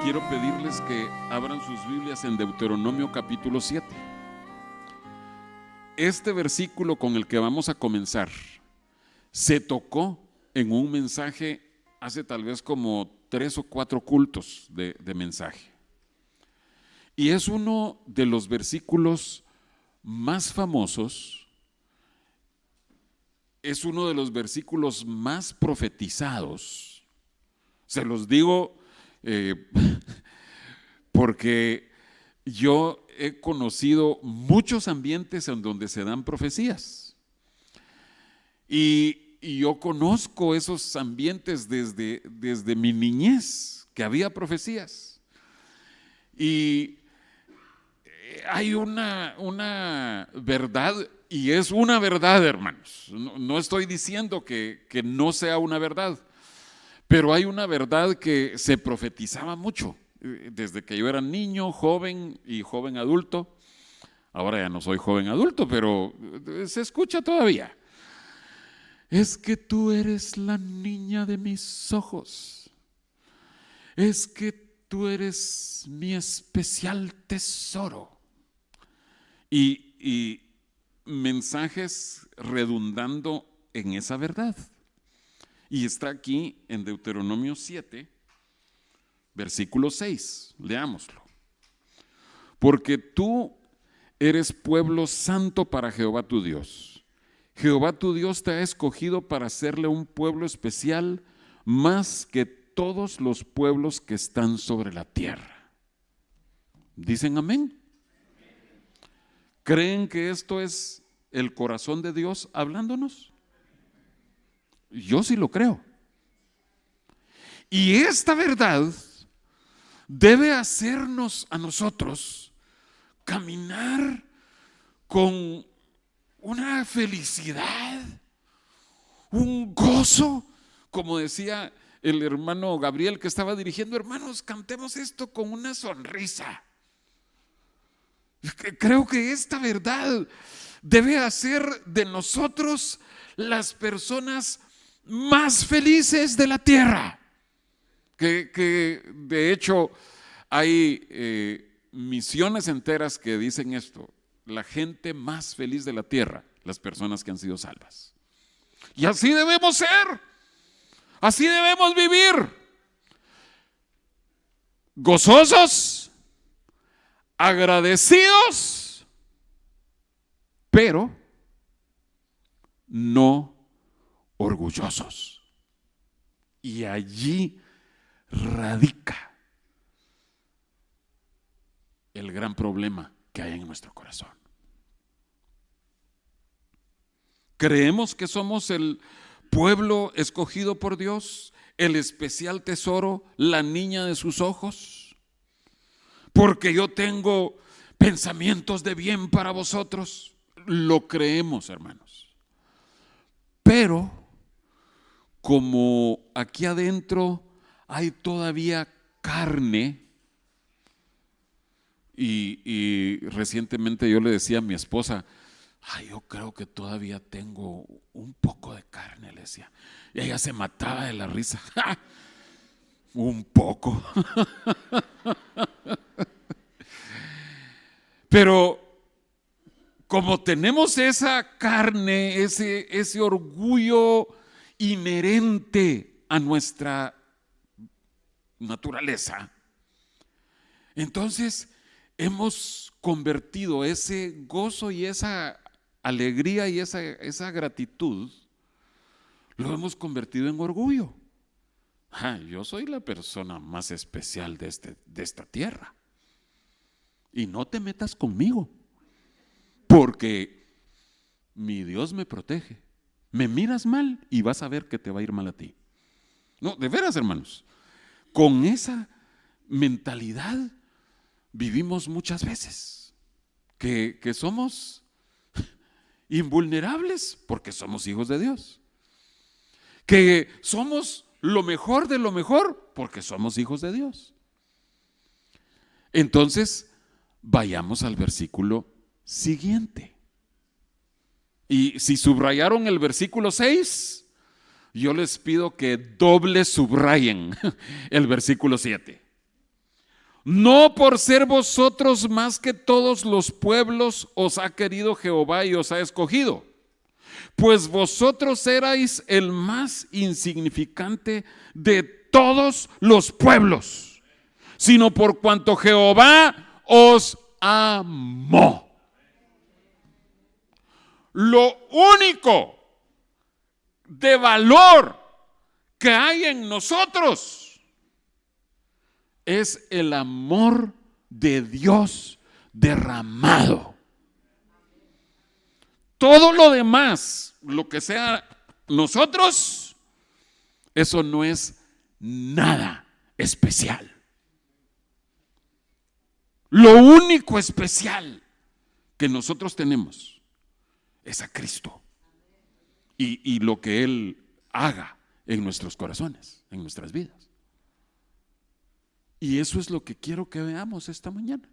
quiero pedirles que abran sus Biblias en Deuteronomio capítulo 7. Este versículo con el que vamos a comenzar se tocó en un mensaje hace tal vez como 3 o 4 cultos de mensaje. Y es uno de los versículos más famosos, es uno de los versículos más profetizados. Se los digo porque yo he conocido muchos ambientes en donde se dan profecías. Y yo conozco esos ambientes desde mi niñez, que había profecías. Y hay una verdad, y es una verdad, hermanos. No estoy diciendo que no sea una verdad, pero hay una verdad que se profetizaba mucho desde que yo era niño, joven y joven adulto. Ahora ya no soy joven adulto, pero se escucha todavía. Es que tú eres la niña de mis ojos. Es que tú eres mi especial tesoro. Y mensajes redundando en esa verdad. Y está aquí en Deuteronomio 7, versículo 6. Leámoslo. Porque tú eres pueblo santo para Jehová tu Dios. Jehová tu Dios te ha escogido para hacerle un pueblo especial más que todos los pueblos que están sobre la tierra. ¿Dicen amén? ¿Creen que esto es el corazón de Dios hablándonos? Yo sí lo creo. Y esta verdad debe hacernos a nosotros caminar con una felicidad, un gozo, como decía el hermano Gabriel que estaba dirigiendo. Hermanos, cantemos esto con una sonrisa. Creo que esta verdad debe hacer de nosotros las personas más felices de la tierra. Que de hecho hay misiones enteras que dicen esto: la gente más feliz de la tierra, las personas que han sido salvas. Y así debemos ser, así debemos vivir, gozosos, agradecidos, pero no orgullosos. Y allí radica el gran problema que hay en nuestro corazón. Creemos que somos el pueblo escogido por Dios, el especial tesoro, la niña de sus ojos, porque yo tengo pensamientos de bien para vosotros. Lo creemos, hermanos. Pero como aquí adentro hay todavía carne, y recientemente yo le decía a mi esposa: yo creo que todavía tengo un poco de carne, le decía. Y ella se mataba de la risa. Un poco. Pero como tenemos esa carne, ese orgullo inherente a nuestra naturaleza, entonces hemos convertido ese gozo y esa alegría y esa gratitud, lo hemos convertido en orgullo. Yo soy la persona más especial de esta tierra y no te metas conmigo, porque mi Dios me protege. Me miras mal y vas a ver que te va a ir mal a ti. No, de veras, hermanos, con esa mentalidad vivimos muchas veces, que somos invulnerables porque somos hijos de Dios, que somos lo mejor de lo mejor porque somos hijos de Dios. Entonces, vayamos al versículo siguiente. Y si subrayaron el versículo 6, yo les pido que doble subrayen el versículo 7. No por ser vosotros más que todos los pueblos os ha querido Jehová y os ha escogido, pues vosotros erais el más insignificante de todos los pueblos, sino por cuanto Jehová os amó. Lo único de valor que hay en nosotros es el amor de Dios derramado. Todo lo demás, lo que sea nosotros, eso no es nada especial. Lo único especial que nosotros tenemos es a Cristo y lo que Él haga en nuestros corazones, en nuestras vidas. Y eso es lo que quiero que veamos esta mañana.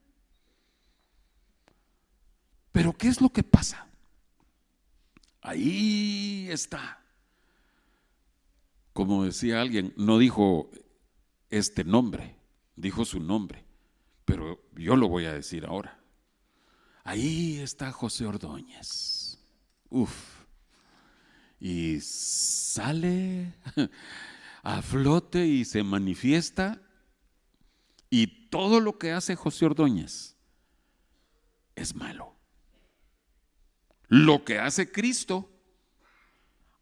Pero ¿qué es lo que pasa? Ahí está. Como decía alguien, no dijo este nombre, dijo su nombre, pero yo lo voy a decir ahora. Ahí está José Ordóñez. Y sale a flote y se manifiesta. Y todo lo que hace José Ordóñez es malo. Lo que hace Cristo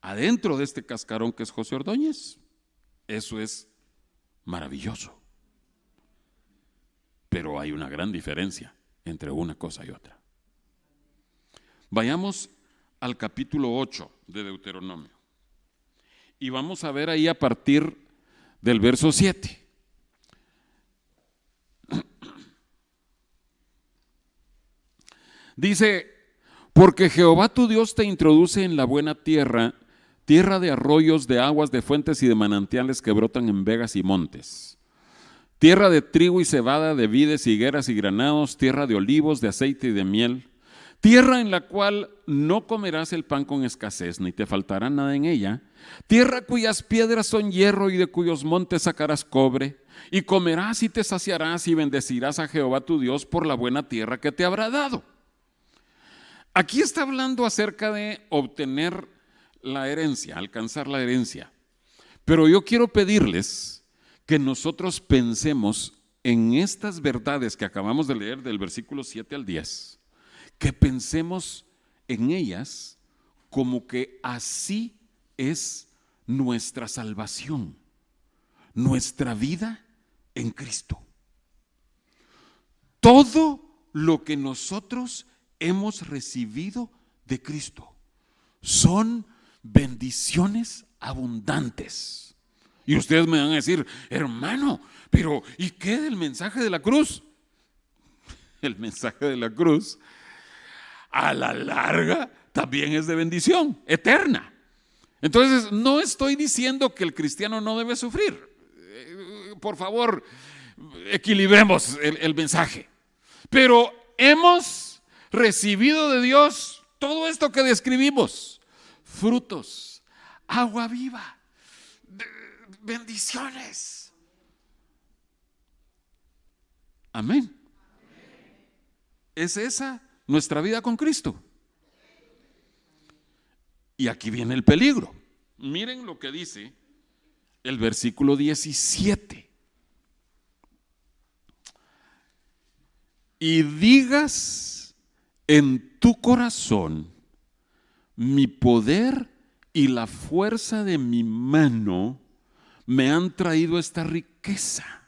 adentro de este cascarón que es José Ordóñez, eso es maravilloso. Pero hay una gran diferencia entre una cosa y otra. Vayamos al capítulo 8 de Deuteronomio y vamos a ver ahí a partir del verso 7. Dice: porque Jehová tu Dios te introduce en la buena tierra, tierra de arroyos, de aguas, de fuentes y de manantiales que brotan en vegas y montes, tierra de trigo y cebada, de vides, higueras y granados, tierra de olivos, de aceite y de miel, tierra en la cual no comerás el pan con escasez, ni te faltará nada en ella, tierra cuyas piedras son hierro y de cuyos montes sacarás cobre, y comerás y te saciarás y bendecirás a Jehová tu Dios por la buena tierra que te habrá dado. Aquí está hablando acerca de obtener la herencia, alcanzar la herencia. Pero yo quiero pedirles que nosotros pensemos en estas verdades que acabamos de leer del versículo 7 al 10, que pensemos en ellas como que así es nuestra salvación, nuestra vida en Cristo. Todo lo que nosotros hemos recibido de Cristo son bendiciones abundantes. Y ustedes me van a decir: hermano, pero ¿y qué del mensaje de la cruz? El mensaje de la cruz a la larga también es de bendición eterna. Entonces no estoy diciendo que el cristiano no debe sufrir. Por favor, equilibremos el mensaje. Pero hemos recibido de Dios todo esto que describimos: frutos, agua viva, bendiciones. Amén. ¿Es esa nuestra vida con Cristo? Y aquí viene el peligro. Miren lo que dice el versículo 17. Y digas en tu corazón: mi poder y la fuerza de mi mano me han traído esta riqueza.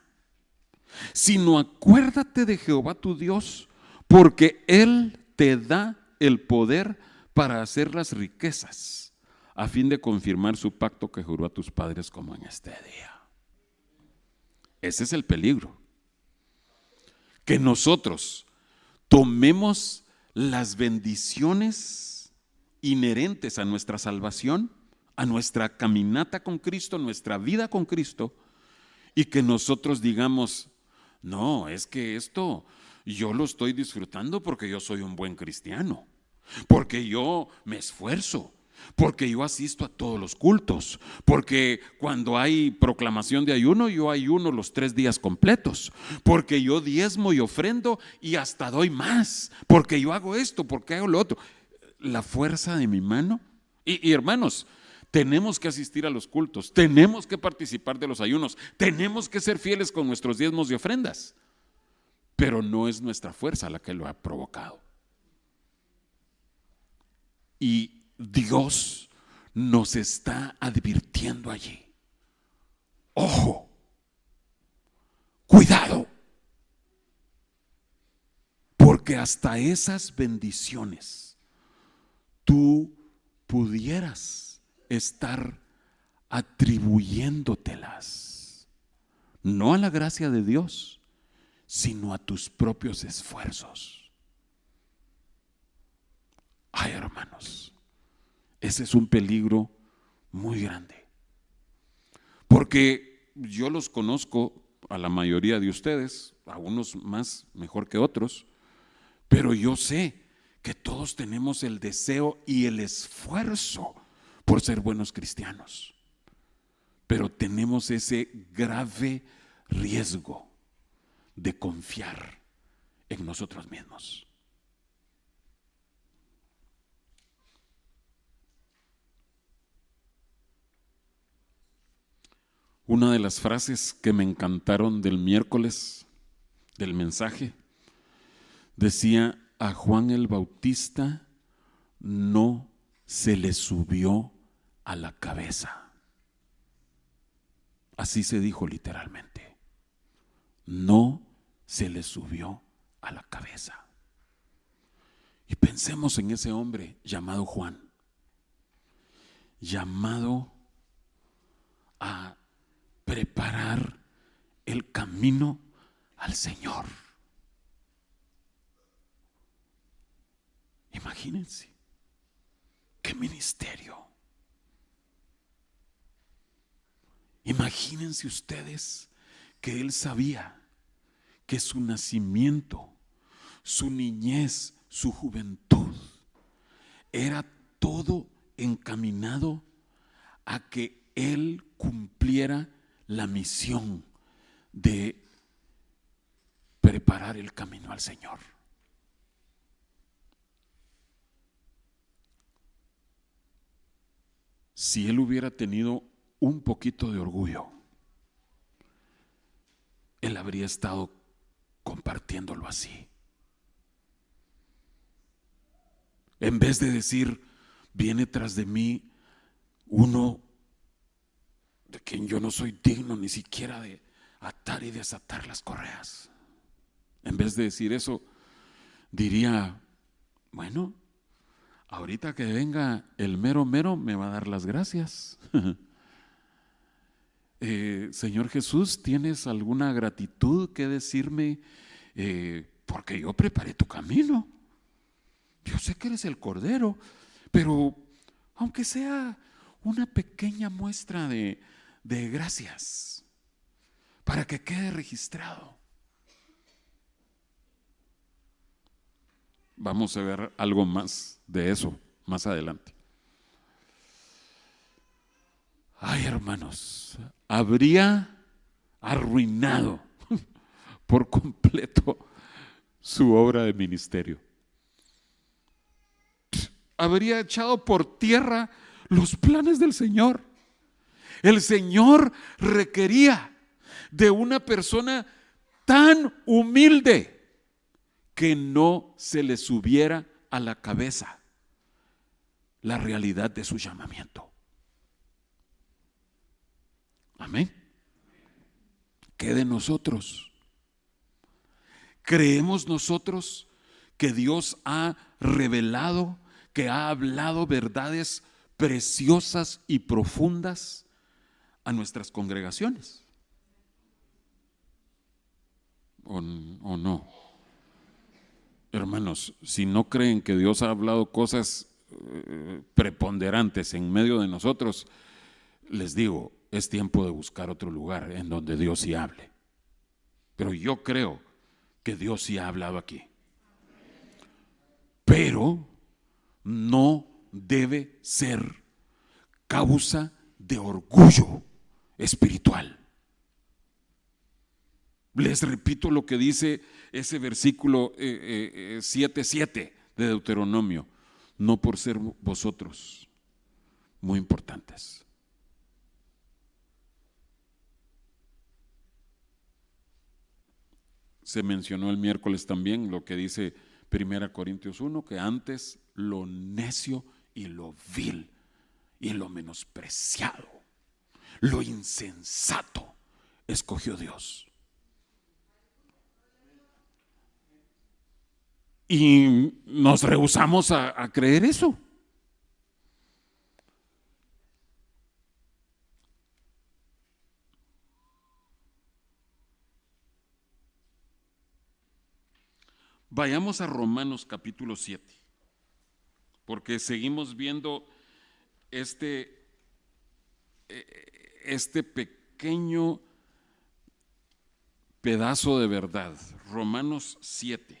Sino acuérdate de Jehová tu Dios, porque Él te da el poder para hacer las riquezas, a fin de confirmar su pacto que juró a tus padres, como en este día. Ese es el peligro. Que nosotros tomemos las bendiciones inherentes a nuestra salvación, a nuestra caminata con Cristo, nuestra vida con Cristo, y que nosotros digamos: no, es que esto yo lo estoy disfrutando porque yo soy un buen cristiano, porque yo me esfuerzo porque yo asisto a todos los cultos, porque cuando hay proclamación de ayuno, yo ayuno los 3 días completos, porque yo diezmo y ofrendo y hasta doy más, porque yo hago esto, porque hago lo otro. La fuerza de mi mano. Y hermanos, tenemos que asistir a los cultos, tenemos que participar de los ayunos, tenemos que ser fieles con nuestros diezmos y ofrendas, pero no es nuestra fuerza la que lo ha provocado. Y Dios nos está advirtiendo allí: ojo, cuidado, porque hasta esas bendiciones tú pudieras estar atribuyéndotelas no a la gracia de Dios, sino a tus propios esfuerzos. Ay, hermanos, ese es un peligro muy grande, porque yo los conozco a la mayoría de ustedes, a unos más mejor que otros, pero yo sé que todos tenemos el deseo y el esfuerzo por ser buenos cristianos, pero tenemos ese grave riesgo de confiar en nosotros mismos. Una de las frases que me encantaron del miércoles del mensaje decía: a Juan el Bautista no se le subió a la cabeza. Así se dijo literalmente. No se le subió a la cabeza. Y pensemos en ese hombre llamado Juan, llamado a preparar el camino al Señor. Imagínense qué ministerio. Imagínense ustedes que él sabía que su nacimiento, su niñez, su juventud era todo encaminado a que él cumpliera la misión de preparar el camino al Señor. Si él hubiera tenido un poquito de orgullo, él habría estado compartiéndolo así. En vez de decir: viene tras de mí uno de quien yo no soy digno ni siquiera de atar y desatar las correas. En vez de decir eso, diría: bueno, ahorita que venga el mero mero me va a dar las gracias. Señor Jesús, ¿tienes alguna gratitud que decirme? Porque yo preparé tu camino. Yo sé que eres el Cordero, pero aunque sea una pequeña muestra de gracias, para que quede registrado. Vamos a ver algo más de eso más adelante. Ay, hermanos, habría arruinado por completo su obra de ministerio. Habría echado por tierra los planes del Señor. El Señor requería de una persona tan humilde que no se le subiera a la cabeza la realidad de su llamamiento. Amén. ¿Qué de nosotros? ¿Creemos nosotros que Dios ha revelado, que ha hablado verdades preciosas y profundas a nuestras congregaciones? ¿O no? Hermanos, si no creen que Dios ha hablado cosas preponderantes en medio de nosotros, les digo, es tiempo de buscar otro lugar en donde Dios sí hable. Pero yo creo que Dios sí ha hablado aquí. Pero no debe ser causa de orgullo espiritual. Les repito lo que dice ese versículo 7:7 de Deuteronomio: no por ser vosotros muy importantes. Se mencionó el miércoles también lo que dice 1 Corintios 1, que antes lo necio y lo vil y lo menospreciado, lo insensato, escogió Dios. Y nos rehusamos a creer eso. Vayamos a Romanos capítulo 7, porque seguimos viendo este pequeño pedazo de verdad. Romanos 7.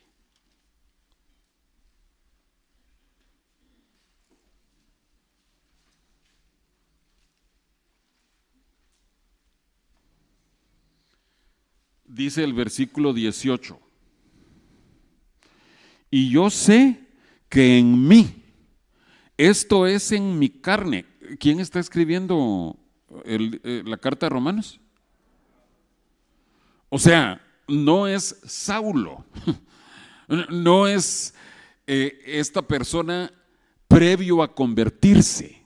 Dice el versículo 18: y yo sé que en mí, esto es en mi carne. ¿Quién está escribiendo la carta de Romanos? O sea, no es Saulo, no es esta persona previo a convertirse.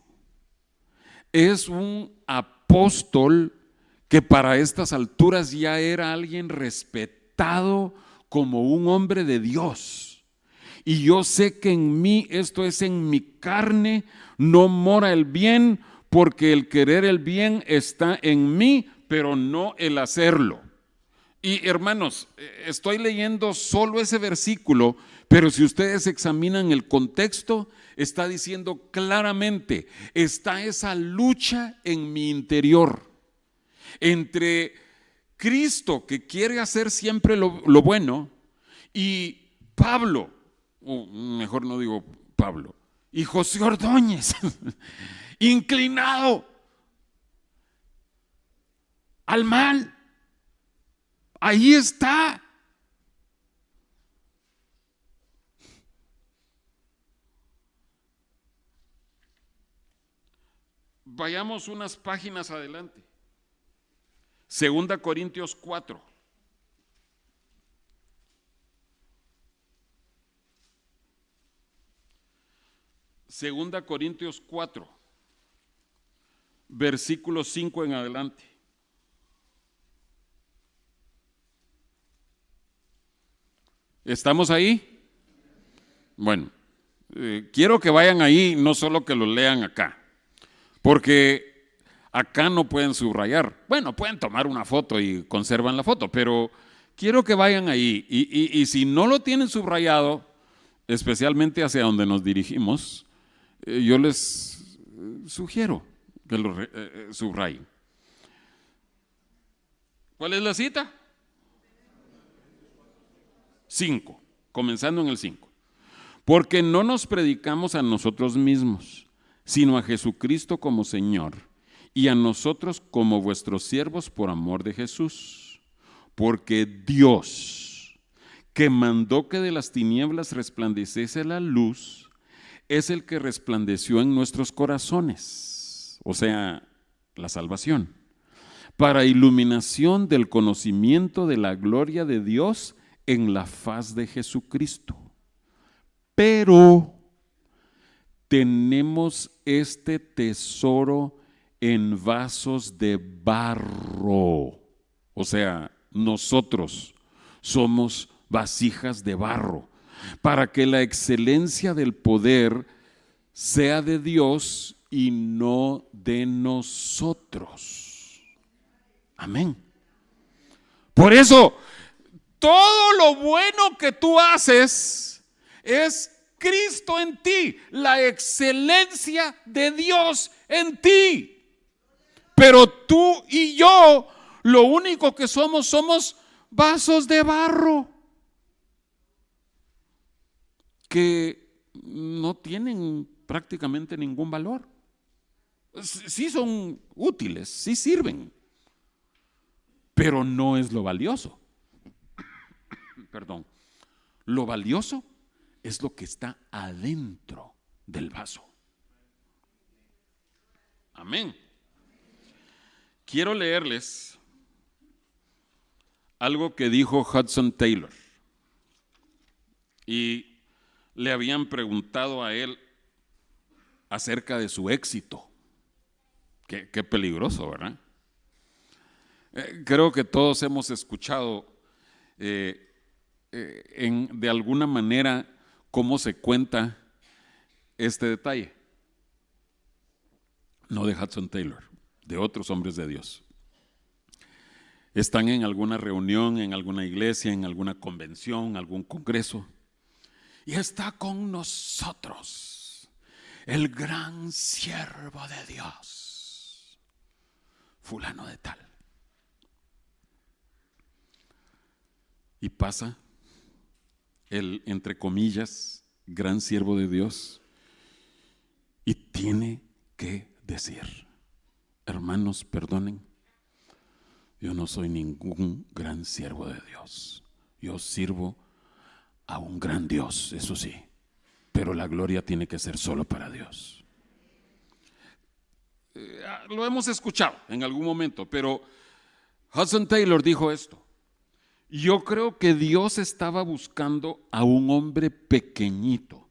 Es un apóstol que para estas alturas ya era alguien respetado como un hombre de Dios. Y yo sé que en mí, esto es en mi carne, no mora el bien, porque el querer el bien está en mí, pero no el hacerlo. Y hermanos, estoy leyendo solo ese versículo, pero si ustedes examinan el contexto, está diciendo claramente, está esa lucha en mi interior entre Cristo, que quiere hacer siempre lo bueno, y Pablo, o mejor no digo Pablo, y José Ordóñez, inclinado al mal. Ahí está. Vayamos unas páginas adelante. 2 Corintios 4. Segunda Corintios 4, versículo 5 en adelante. ¿Estamos ahí? Bueno, quiero que vayan ahí, no solo que lo lean acá, porque acá no pueden subrayar. Bueno, pueden tomar una foto y conservan la foto, pero quiero que vayan ahí. Y si no lo tienen subrayado, especialmente hacia donde nos dirigimos, yo les sugiero que lo subrayen. ¿Cuál es la cita? 5, comenzando en el 5. Porque no nos predicamos a nosotros mismos, sino a Jesucristo como Señor, y a nosotros como vuestros siervos por amor de Jesús. Porque Dios, que mandó que de las tinieblas resplandeciese la luz, es el que resplandeció en nuestros corazones, o sea, la salvación, para iluminación del conocimiento de la gloria de Dios en la faz de Jesucristo. Pero tenemos este tesoro en vasos de barro, o sea, nosotros somos vasijas de barro, para que la excelencia del poder sea de Dios y no de nosotros. Amén. Por eso, todo lo bueno que tú haces es Cristo en ti, la excelencia de Dios en ti. Pero tú y yo, lo único que somos vasos de barro que no tienen prácticamente ningún valor. Sí son útiles, sí sirven, pero no es lo valioso. Perdón. Lo valioso es lo que está adentro del vaso. Amén. Quiero leerles algo que dijo Hudson Taylor. Y le habían preguntado a él acerca de su éxito. Qué peligroso, ¿verdad? Creo que todos hemos escuchado de alguna manera cómo se cuenta este detalle. No de Hudson Taylor, de otros hombres de Dios. Están en alguna reunión, en alguna iglesia, en alguna convención, algún congreso, y está con nosotros el gran siervo de Dios, fulano de tal. Y pasa el, entre comillas, gran siervo de Dios, y tiene que decir: hermanos, perdonen, yo no soy ningún gran siervo de Dios. Yo sirvo a un gran Dios, eso sí, pero la gloria tiene que ser solo para Dios. Lo hemos escuchado en algún momento, pero Hudson Taylor dijo esto: yo creo que Dios estaba buscando a un hombre pequeñito,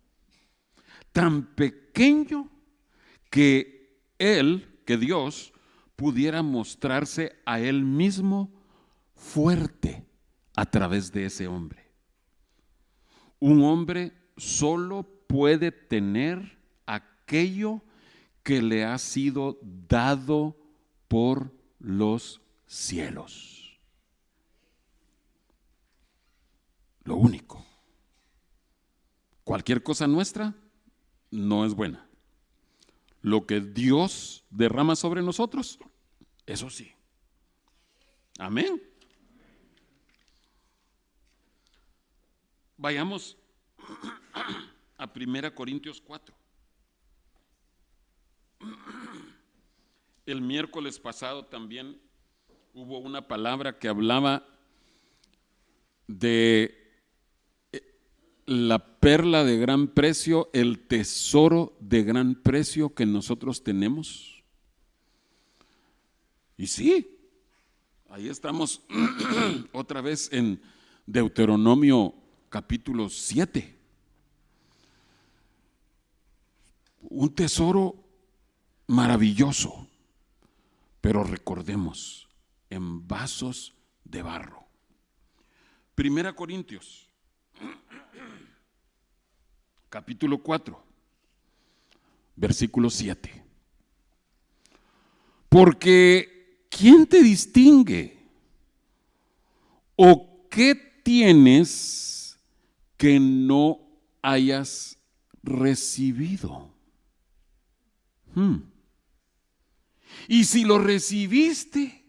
tan pequeño que Dios pudiera mostrarse a él mismo fuerte a través de ese hombre. Un hombre solo puede tener aquello que le ha sido dado por los cielos. Lo único. Cualquier cosa nuestra no es buena. Lo que Dios derrama sobre nosotros, eso sí. Amén. Vayamos a 1 Corintios 4. El miércoles pasado también hubo una palabra que hablaba de la perla de gran precio, el tesoro de gran precio que nosotros tenemos. Y sí, ahí estamos otra vez en Deuteronomio capítulo 7. Un tesoro maravilloso, pero recordemos, en vasos de barro. 1 Corintios capítulo 4, versículo 7. Porque ¿quién te distingue? ¿O qué tienes que no hayas recibido? Y si lo recibiste,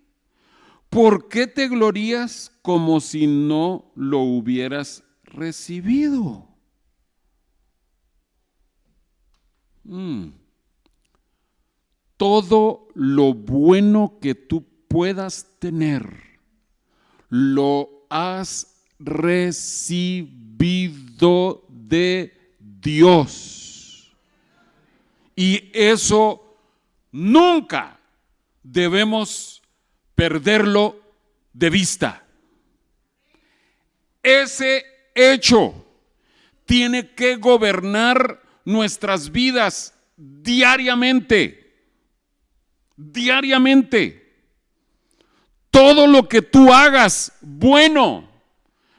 ¿por qué te glorías como si no lo hubieras recibido? Todo lo bueno que tú puedas tener, lo has recibido de Dios. Y eso nunca debemos perderlo de vista. Ese hecho tiene que gobernar nuestras vidas diariamente. Diariamente. Todo lo que tú hagas bueno,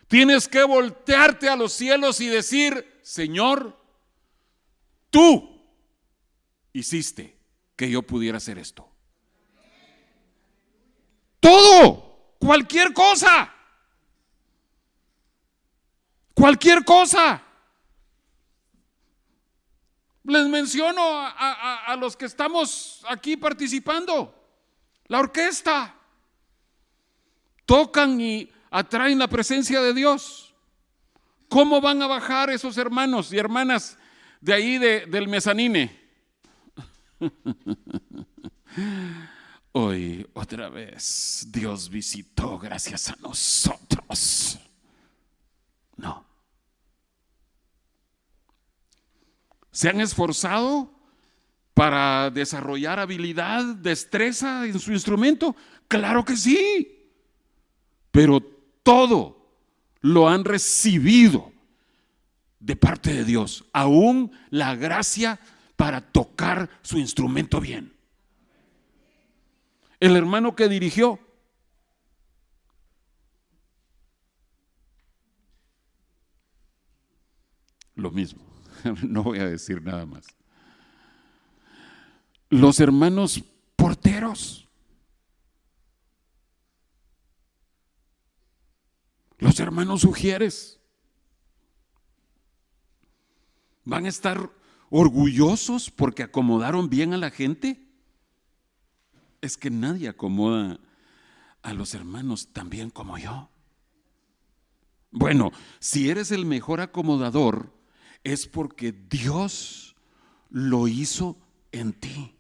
tienes que voltearte a los cielos y decir: Señor, tú hiciste que yo pudiera hacer esto. Todo, cualquier cosa. Cualquier cosa. Les menciono a los que estamos aquí participando. La orquesta. Tocan y atraen la presencia de Dios. ¿Cómo van a bajar esos hermanos y hermanas de ahí del mezanine. Hoy otra vez Dios visitó gracias a nosotros. No. ¿Se han esforzado para desarrollar habilidad, destreza en su instrumento? Claro que sí. Pero todo lo han recibido de parte de Dios, aún la gracia para tocar su instrumento bien. El hermano que dirigió, lo mismo, no voy a decir nada más. Los hermanos porteros, los hermanos ujieres, ¿van a estar orgullosos porque acomodaron bien a la gente? Es que nadie acomoda a los hermanos tan bien como yo. Bueno, si eres el mejor acomodador, es porque Dios lo hizo en ti.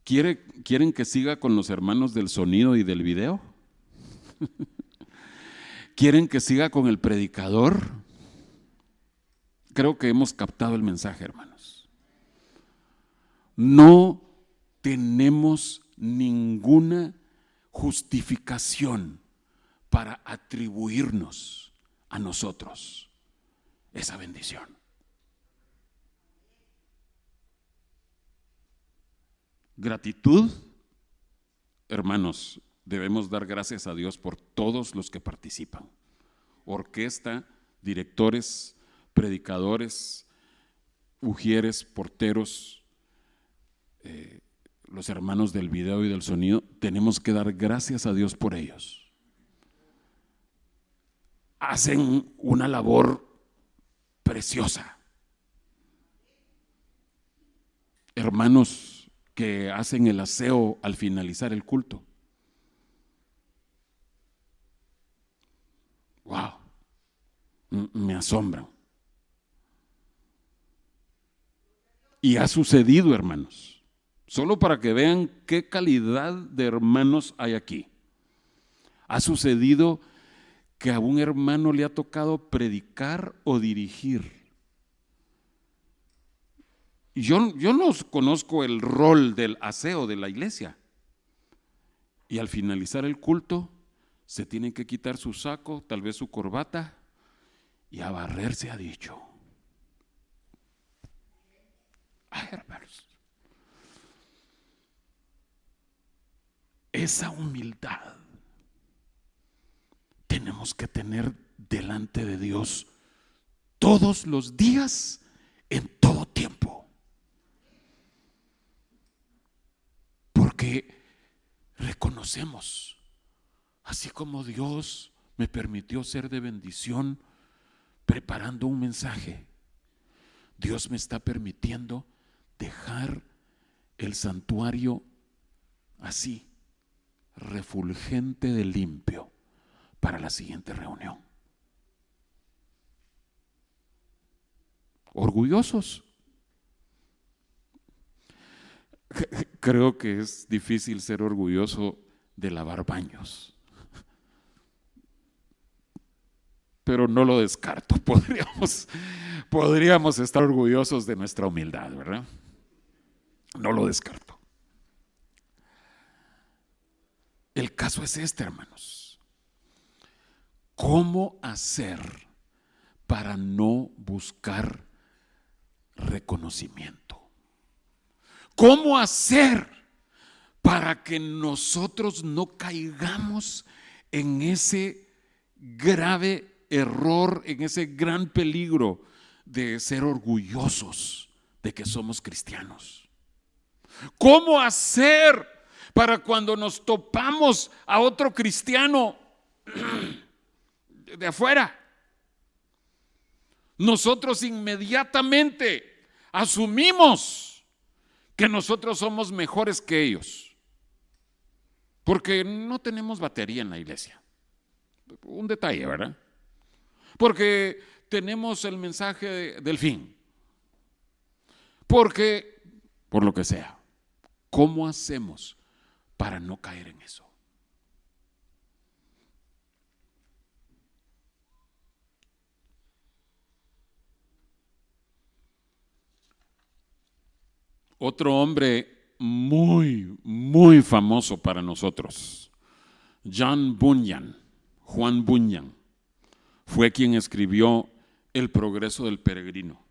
¿Quieren que siga con los hermanos del sonido y del video? ¿Quieren que siga con el predicador? Creo que hemos captado el mensaje, hermanos. No tenemos ninguna justificación para atribuirnos a nosotros esa bendición. Gratitud, hermanos, debemos dar gracias a Dios por todos los que participan. Orquesta, directores, predicadores, ujieres, porteros, los hermanos del video y del sonido, tenemos que dar gracias a Dios por ellos. Hacen una labor preciosa. Hermanos que hacen el aseo al finalizar el culto. Wow, me asombran. Y ha sucedido, hermanos, solo para que vean qué calidad de hermanos hay aquí. Ha sucedido que a un hermano le ha tocado predicar o dirigir. Yo no conozco el rol del aseo de la iglesia. Y al finalizar el culto, se tienen que quitar su saco, tal vez su corbata, y a barrerse ha dicho. Ay, hermanos, esa humildad tenemos que tener delante de Dios todos los días, en todo tiempo. Porque reconocemos, así como Dios me permitió ser de bendición preparando un mensaje, Dios me está permitiendo dejar el santuario así, refulgente de limpio, para la siguiente reunión. ¿Orgullosos? Creo que es difícil ser orgulloso de lavar baños, pero no lo descarto. Podríamos estar orgullosos de nuestra humildad, ¿verdad? No lo descarto. El caso es este, hermanos. ¿Cómo hacer para no buscar reconocimiento? ¿Cómo hacer para que nosotros no caigamos en ese grave error, en ese gran peligro de ser orgullosos de que somos cristianos? ¿Cómo hacer para cuando nos topamos a otro cristiano de afuera, nosotros inmediatamente asumimos que nosotros somos mejores que ellos? Porque no tenemos batería en la iglesia. Un detalle, ¿verdad? Porque tenemos el mensaje del fin. Porque, por lo que sea, ¿cómo hacemos para no caer en eso? Otro hombre muy, muy famoso para nosotros, John Bunyan, Juan Bunyan, fue quien escribió El progreso del peregrino.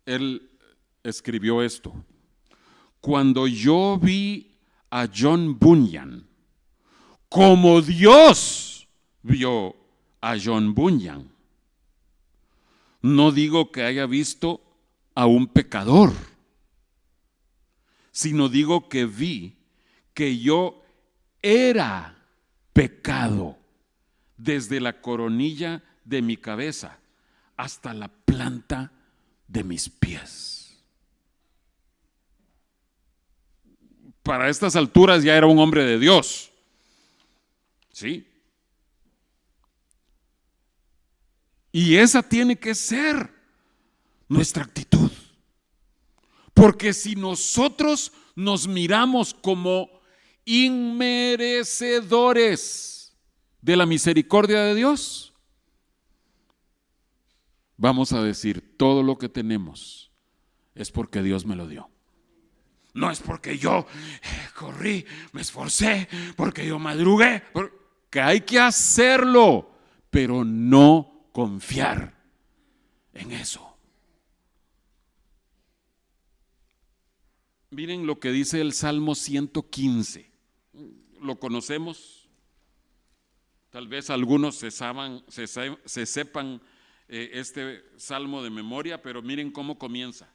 Él escribió esto: cuando yo vi a John Bunyan como Dios vio a John Bunyan, no digo que haya visto a un pecador, sino digo que vi que yo era pecado desde la coronilla de mi cabeza hasta la planta de mis pies. Para estas alturas ya era un hombre de Dios, ¿sí? Y esa tiene que ser nuestra actitud. Porque si nosotros nos miramos como inmerecedores de la misericordia de Dios, vamos a decir, todo lo que tenemos es porque Dios me lo dio. No es porque yo corrí, me esforcé, porque yo madrugué, que hay que hacerlo, pero no confiar en eso. Miren lo que dice el Salmo 115. ¿Lo conocemos? Tal vez algunos se sepan este salmo de memoria, pero miren cómo comienza.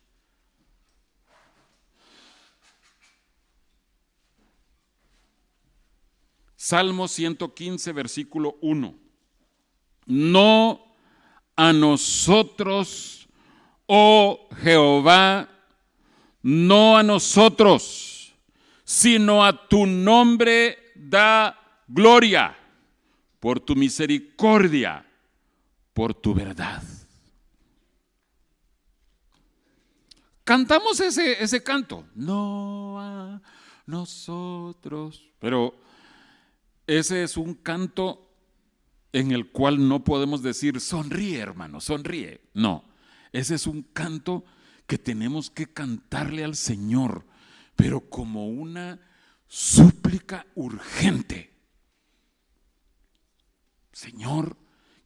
Salmo 115, versículo 1. No a nosotros, oh Jehová, no a nosotros, sino a tu nombre da gloria, por tu misericordia, por tu verdad. Cantamos ese canto, no a nosotros, pero ese es un canto en el cual no podemos decir, sonríe hermano, sonríe. No, ese es un canto que tenemos que cantarle al Señor, pero como una súplica urgente. Señor,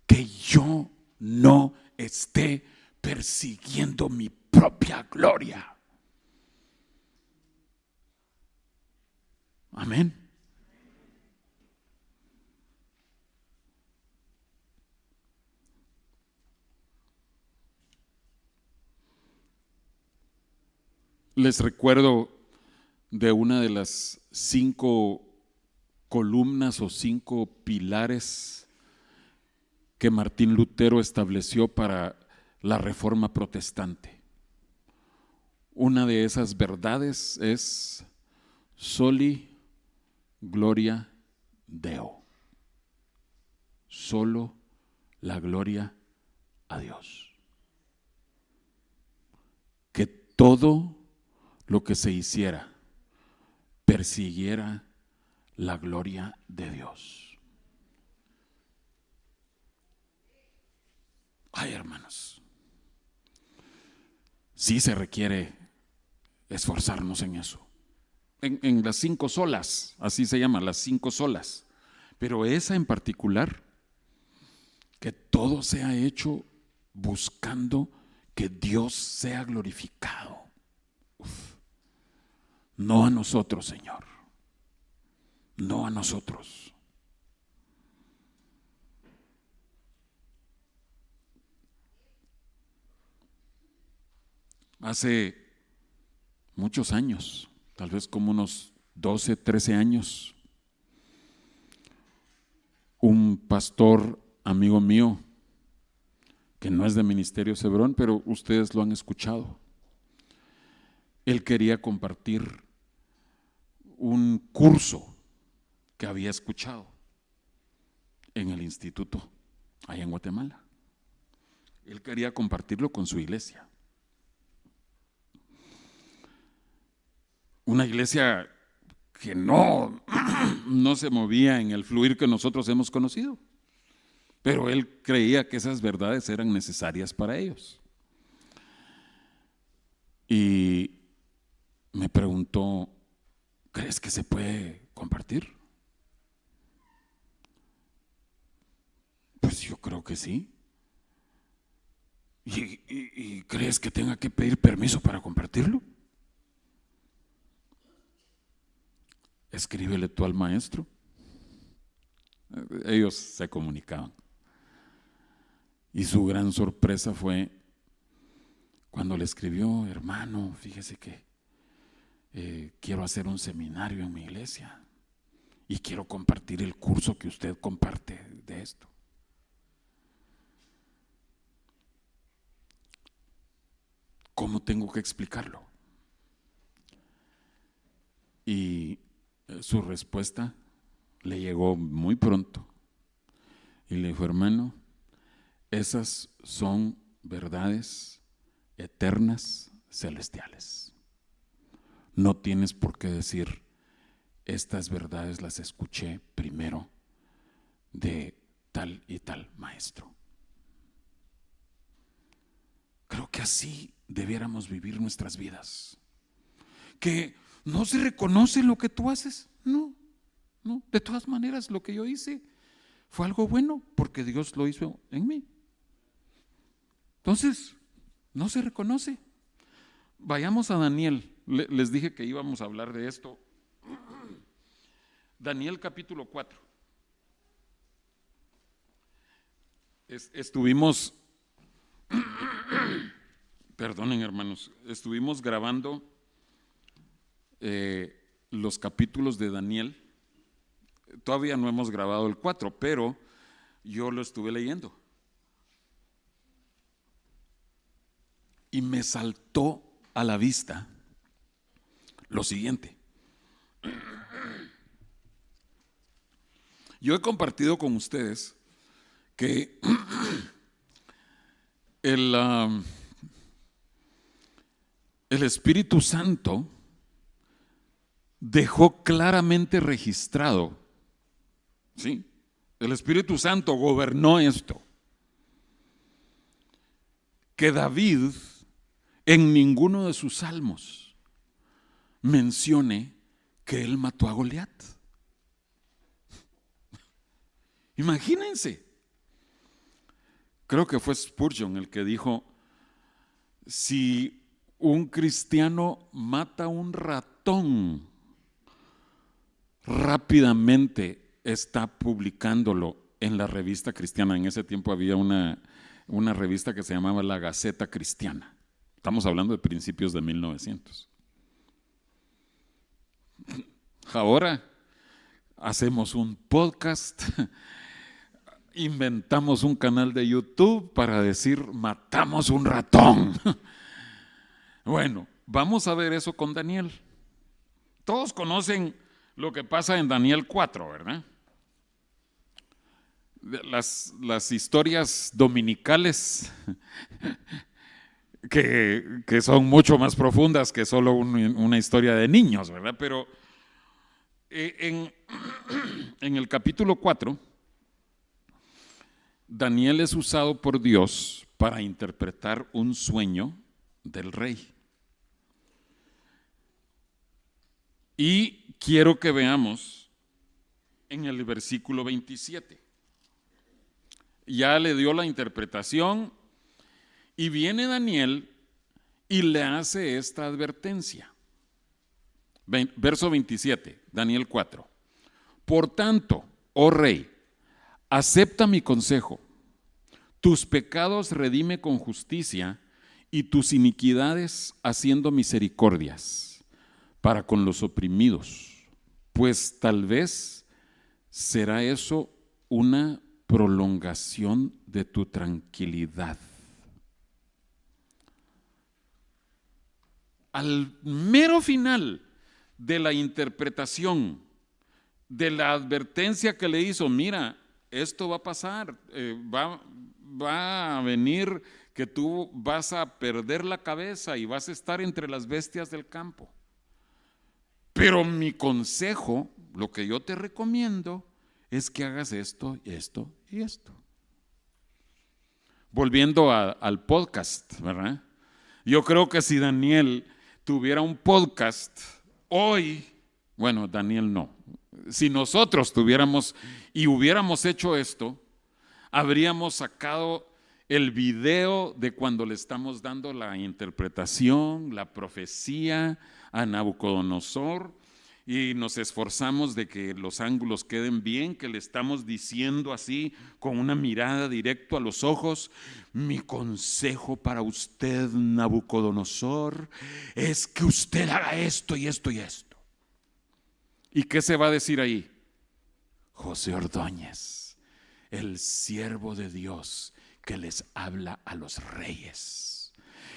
que yo no esté persiguiendo mi propia gloria. Amén. Les recuerdo de una de las 5 columnas o 5 pilares que Martín Lutero estableció para la Reforma Protestante. Una de esas verdades es soli gloria Deo. Solo la gloria a Dios. Que todo lo que se hiciera persiguiera la gloria de Dios. Ay, hermanos, sí se requiere esforzarnos en eso. En las 5 solas, así se llama, las 5 solas. Pero esa en particular, que todo sea hecho buscando que Dios sea glorificado. No a nosotros, Señor. No a nosotros. Hace muchos años, tal vez como unos 12, 13 años, un pastor amigo mío, que no es de Ministerio Cebrón, pero ustedes lo han escuchado, él quería compartir un curso que había escuchado en el instituto, allá en Guatemala. Él quería compartirlo con su iglesia. Una iglesia que no se movía en el fluir que nosotros hemos conocido, pero él creía que esas verdades eran necesarias para ellos. Y me preguntó, ¿crees que se puede compartir? Pues yo creo que sí. ¿Y crees que tenga que pedir permiso para compartirlo? Escríbele tú al maestro. Ellos se comunicaban. Y su gran sorpresa fue cuando le escribió: hermano, fíjese que quiero hacer un seminario en mi iglesia y quiero compartir el curso que usted comparte de esto. ¿Cómo tengo que explicarlo? Y su respuesta le llegó muy pronto y le dijo: hermano, esas son verdades eternas, celestiales. No tienes por qué decir: estas verdades las escuché primero de tal y tal maestro. Creo que así debiéramos vivir nuestras vidas. Que no se reconoce lo que tú haces. No. De todas maneras, lo que yo hice fue algo bueno porque Dios lo hizo en mí. Entonces, no se reconoce. Vayamos a Daniel. Les dije que íbamos a hablar de esto. Daniel capítulo 4. Estuvimos, perdonen hermanos, estuvimos grabando los capítulos de Daniel. Todavía no hemos grabado el 4, pero yo lo estuve leyendo. Y me saltó a la vista lo siguiente. Yo he compartido con ustedes que el Espíritu Santo dejó claramente registrado, ¿sí? El Espíritu Santo gobernó esto, que David en ninguno de sus salmos mencione que él mató a Goliat. Imagínense. Creo que fue Spurgeon el que dijo: si un cristiano mata a un ratón, rápidamente está publicándolo en la revista cristiana. En ese tiempo había una revista que se llamaba La Gaceta Cristiana. Estamos hablando de principios de 1900. Ahora hacemos un podcast, inventamos un canal de YouTube para decir: matamos un ratón. Bueno, vamos a ver eso con Daniel. Todos conocen lo que pasa en Daniel 4, ¿verdad? Las historias dominicales que son mucho más profundas que solo una historia de niños, ¿verdad? Pero en el capítulo 4, Daniel es usado por Dios para interpretar un sueño del rey. Y quiero que veamos en el versículo 27. Ya le dio la interpretación y viene Daniel y le hace esta advertencia. Verso 27, Daniel 4. Por tanto, oh rey, acepta mi consejo. Tus pecados redime con justicia y tus iniquidades haciendo misericordias para con los oprimidos, pues tal vez será eso una prolongación de tu tranquilidad. Al mero final de la interpretación, de la advertencia que le hizo: mira, esto va a pasar, va a venir que tú vas a perder la cabeza y vas a estar entre las bestias del campo. Pero mi consejo, lo que yo te recomiendo, es que hagas esto, esto y esto. Volviendo al podcast, ¿verdad? Yo creo que si Daniel tuviera un podcast hoy, bueno, Daniel no, si nosotros tuviéramos y hubiéramos hecho esto, habríamos sacado el video de cuando le estamos dando la interpretación, la profecía a Nabucodonosor, y nos esforzamos de que los ángulos queden bien, que le estamos diciendo así con una mirada directo a los ojos: mi consejo para usted, Nabucodonosor, es que usted haga esto y esto y esto. ¿Y qué se va a decir ahí? José Ordóñez, el siervo de Dios que les habla a los reyes,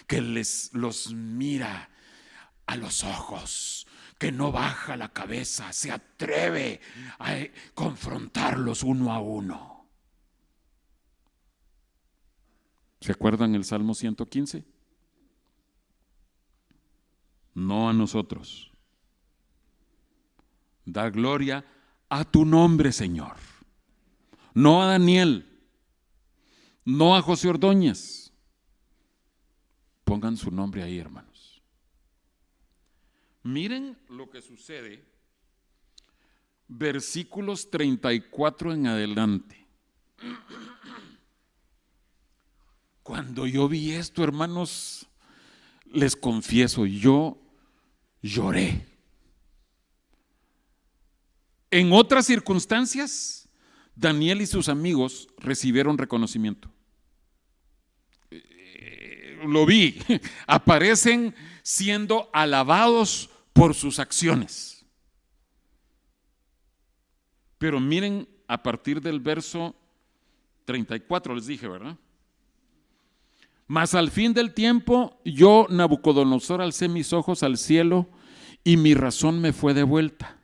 que los mira a los ojos, que no baja la cabeza, se atreve a confrontarlos uno a uno. ¿Se acuerdan el Salmo 115? No a nosotros. Da gloria a tu nombre, Señor. No a Daniel, no a José Ordóñez. Pongan su nombre ahí, hermanos. Miren lo que sucede, versículos 34 en adelante. Cuando yo vi esto, hermanos, les confieso, yo lloré. En otras circunstancias, Daniel y sus amigos recibieron reconocimiento. Lo vi, aparecen siendo alabados por sus acciones. Pero miren, a partir del verso 34 les dije, ¿verdad? Mas al fin del tiempo, yo, Nabucodonosor, alcé mis ojos al cielo y mi razón me fue devuelta.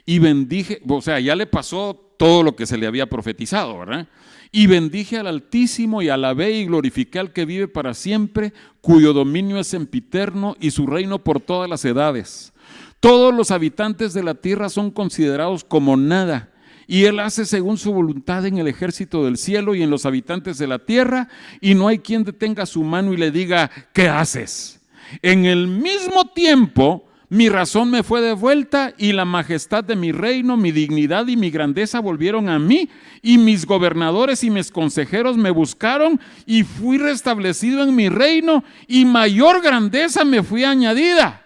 Y bendije, o sea, ya le pasó todo lo que se le había profetizado, ¿verdad? Y bendije al Altísimo y alabé y glorifiqué al que vive para siempre, cuyo dominio es sempiterno y su reino por todas las edades. Todos los habitantes de la tierra son considerados como nada, y él hace según su voluntad en el ejército del cielo y en los habitantes de la tierra, y no hay quien detenga su mano y le diga: ¿qué haces? En el mismo tiempo mi razón me fue devuelta y la majestad de mi reino, mi dignidad y mi grandeza volvieron a mí, y mis gobernadores y mis consejeros me buscaron y fui restablecido en mi reino y mayor grandeza me fue añadida.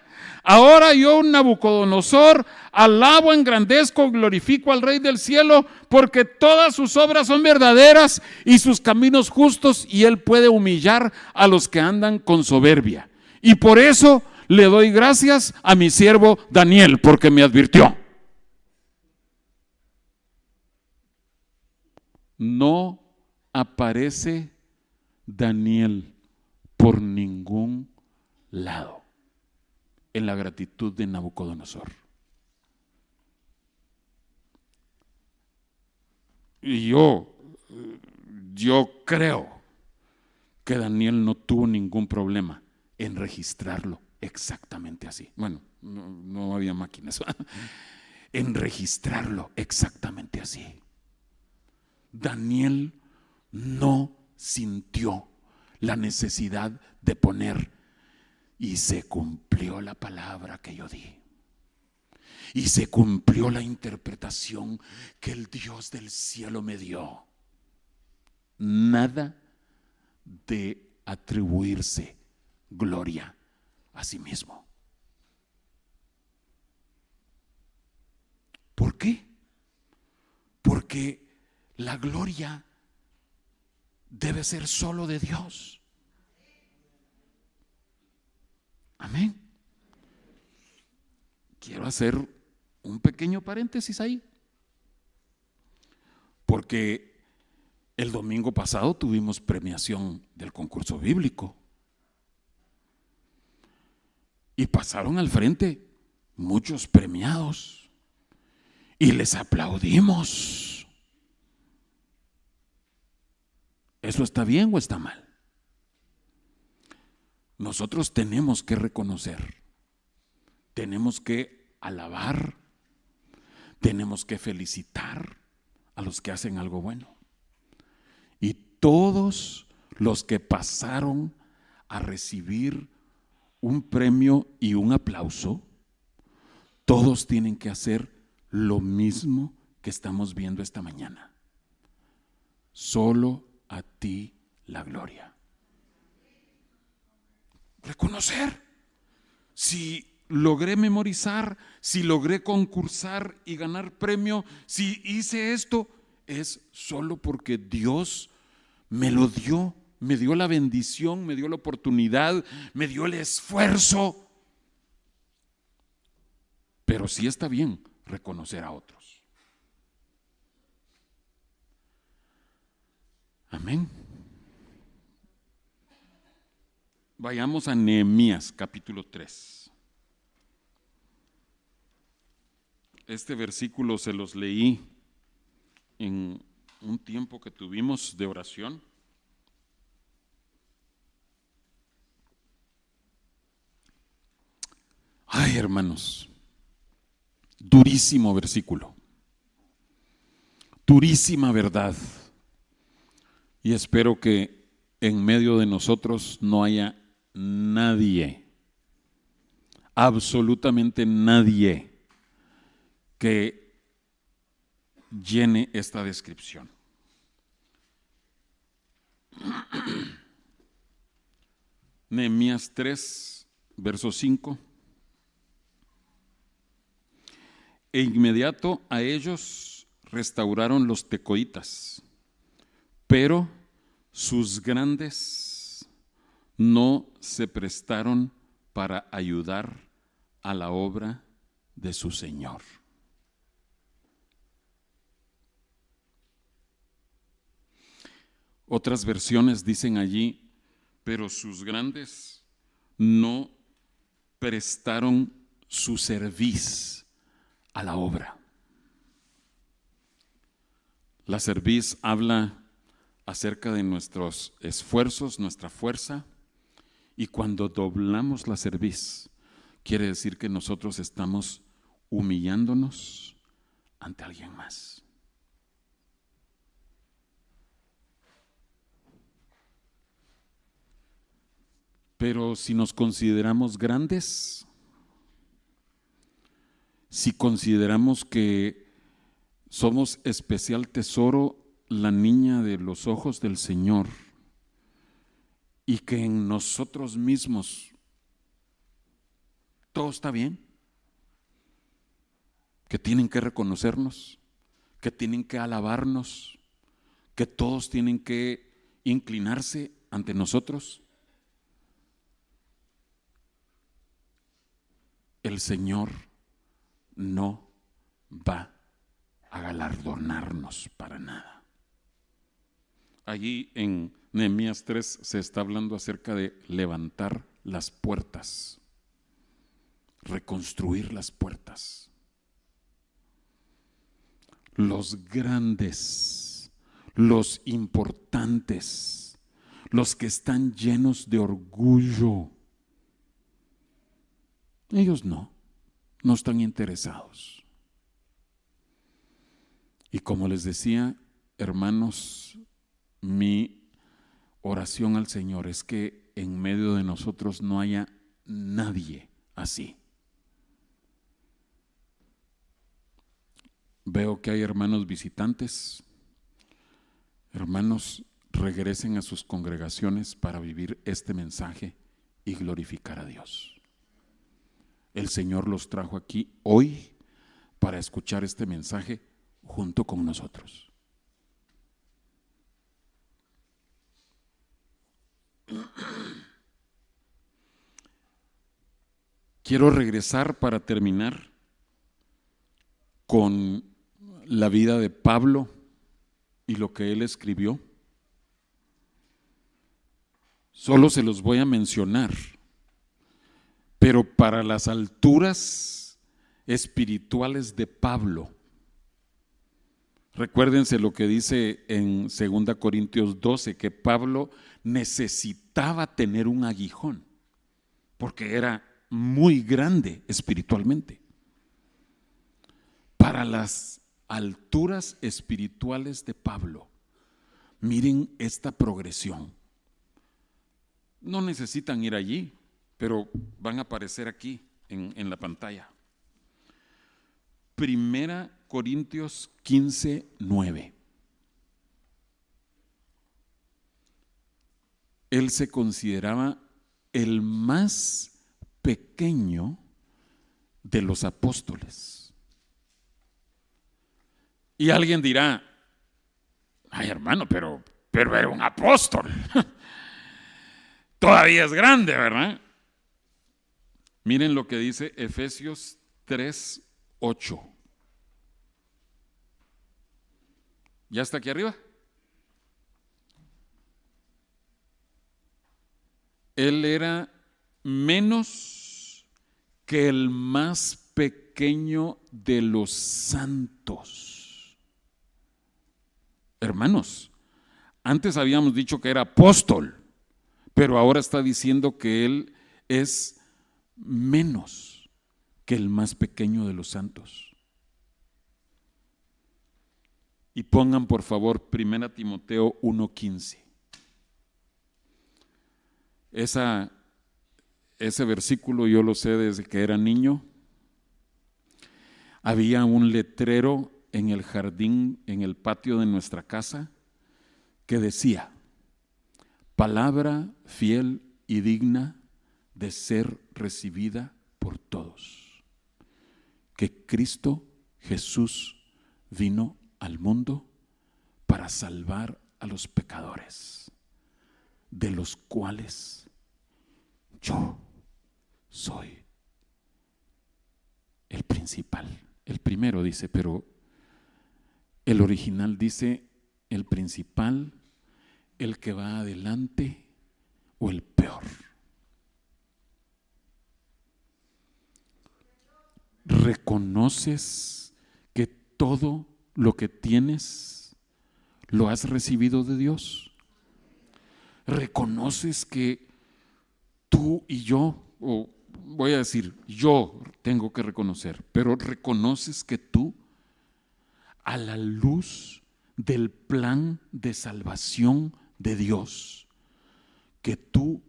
Ahora yo, Nabucodonosor, alabo, engrandezco, glorifico al Rey del cielo, porque todas sus obras son verdaderas y sus caminos justos, y él puede humillar a los que andan con soberbia. Y por eso le doy gracias a mi siervo Daniel, porque me advirtió. No aparece Daniel por ningún lado en la gratitud de Nabucodonosor. Y yo creo que Daniel no tuvo ningún problema en registrarlo exactamente así. Bueno, no había máquinas. En registrarlo exactamente así. Daniel no sintió la necesidad de poner: y se cumplió la palabra que yo di, y se cumplió la interpretación que el Dios del cielo me dio. Nada de atribuirse gloria a sí mismo. ¿Por qué? Porque la gloria debe ser solo de Dios. Amén. Quiero hacer un pequeño paréntesis ahí, porque el domingo pasado tuvimos premiación del concurso bíblico y pasaron al frente muchos premiados y les aplaudimos. ¿Eso está bien o está mal? Nosotros tenemos que reconocer, tenemos que alabar, tenemos que felicitar a los que hacen algo bueno. Y todos los que pasaron a recibir un premio y un aplauso, todos tienen que hacer lo mismo que estamos viendo esta mañana. Solo a ti la gloria. Reconocer. Si logré memorizar, si logré concursar y ganar premio, si hice esto, es solo porque Dios me lo dio, me dio la bendición, me dio la oportunidad, me dio el esfuerzo. Pero sí está bien reconocer a otros. Amén. Vayamos a Nehemías capítulo 3. Este versículo se los leí en un tiempo que tuvimos de oración. Ay, hermanos, durísimo versículo, durísima verdad. Y espero que en medio de nosotros no haya nadie, absolutamente nadie, que llene esta descripción. Nehemías 3, verso 5. E inmediato a ellos restauraron los tecoitas, pero sus grandes no se prestaron para ayudar a la obra de su Señor. Otras versiones dicen allí, pero sus grandes no prestaron su cerviz a la obra. La cerviz habla acerca de nuestros esfuerzos, nuestra fuerza, y cuando doblamos la cerviz, quiere decir que nosotros estamos humillándonos ante alguien más. Pero si nos consideramos grandes, si consideramos que somos especial tesoro, la niña de los ojos del Señor, y que en nosotros mismos todo está bien, que tienen que reconocernos, que tienen que alabarnos, que todos tienen que inclinarse ante nosotros, el Señor no va a galardonarnos para nada. Allí en Nehemías 3 se está hablando acerca de levantar las puertas, reconstruir las puertas. Los grandes, los importantes, los que están llenos de orgullo, ellos no están interesados. Y como les decía, hermanos, mi oración al Señor es que en medio de nosotros no haya nadie así. Veo que hay hermanos visitantes. Hermanos, regresen a sus congregaciones para vivir este mensaje y glorificar a Dios. El Señor los trajo aquí hoy para escuchar este mensaje junto con nosotros. Quiero regresar para terminar con la vida de Pablo y lo que él escribió. Solo se los voy a mencionar, pero para las alturas espirituales de Pablo, Recuérdense lo que dice en 2 Corintios 12, que Pablo necesitaba tener un aguijón, porque era muy grande espiritualmente. Para las alturas espirituales de Pablo, miren esta progresión. No necesitan ir allí, pero van a aparecer aquí en la pantalla. 1 Corintios 15, 9. Él se consideraba el más pequeño de los apóstoles. Y alguien dirá, ay hermano, pero era un apóstol. Todavía es grande, ¿verdad? Miren lo que dice Efesios 3, 8. ¿Ya está aquí arriba? Él era menos que el más pequeño de los santos. Hermanos, antes habíamos dicho que era apóstol, pero ahora está diciendo que él es menos que el más pequeño de los santos. Y pongan por favor 1 Timoteo 1:15. Ese versículo yo lo sé desde que era niño. Había un letrero en el jardín, en el patio de nuestra casa, que decía: palabra fiel y digna de ser recibida por todos, que Cristo Jesús vino al mundo para salvar a los pecadores, de los cuales yo soy el principal. El primero dice, pero el original dice el principal, el que va adelante o el peor. ¿Reconoces que todo lo que tienes lo has recibido de Dios? ¿Reconoces que tú y yo, o voy a decir, yo tengo que reconocer, pero reconoces que tú, a la luz del plan de salvación de Dios, que tú,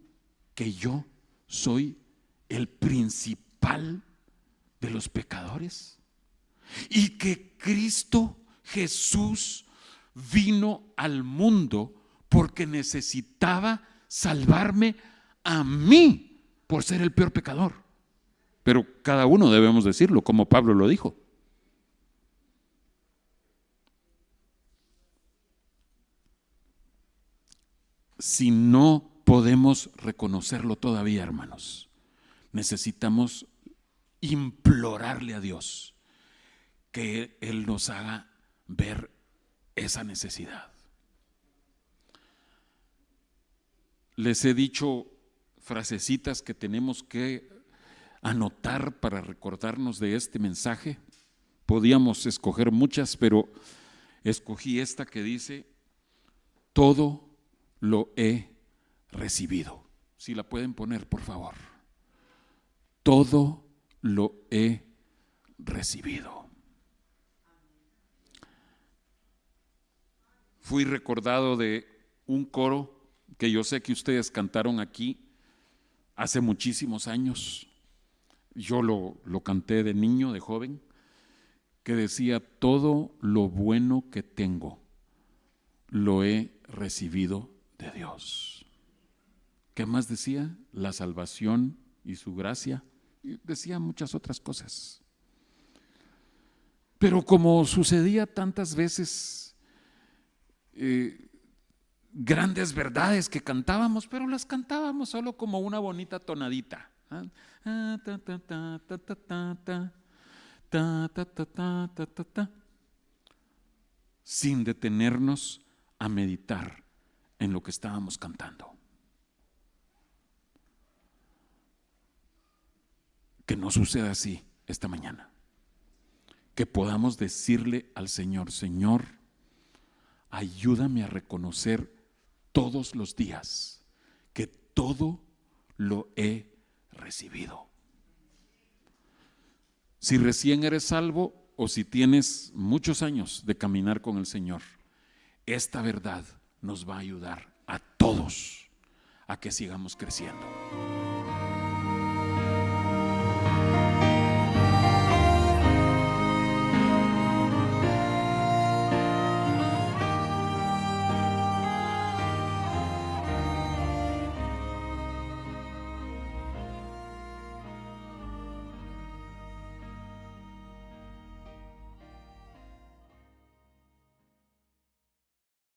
que yo soy el principal de los pecadores y que Cristo Jesús vino al mundo porque necesitaba salvarme a mí por ser el peor pecador? Pero cada uno debemos decirlo, como Pablo lo dijo. Si no podemos reconocerlo todavía, hermanos, necesitamos implorarle a Dios que Él nos haga ver esa necesidad. Les he dicho frasecitas que tenemos que anotar para recordarnos de este mensaje. Podíamos escoger muchas, pero escogí esta que dice: todo lo he recibido. Si la pueden poner, por favor. Todo lo he recibido. Fui recordado de un coro que yo sé que ustedes cantaron aquí hace muchísimos años. Yo lo canté de niño, de joven, que decía: todo lo bueno que tengo lo he recibido de Dios. ¿Qué más decía? La salvación y su gracia. Y decía muchas otras cosas. Pero como sucedía tantas veces, grandes verdades que cantábamos, pero las cantábamos solo como una bonita tonadita. Sin detenernos a meditar en lo que estábamos cantando. Que no suceda así esta mañana. Que podamos decirle al Señor: Señor, ayúdame a reconocer todos los días que todo lo he recibido. Si recién eres salvo o si tienes muchos años de caminar con el Señor, esta verdad nos va a ayudar a todos a que sigamos creciendo.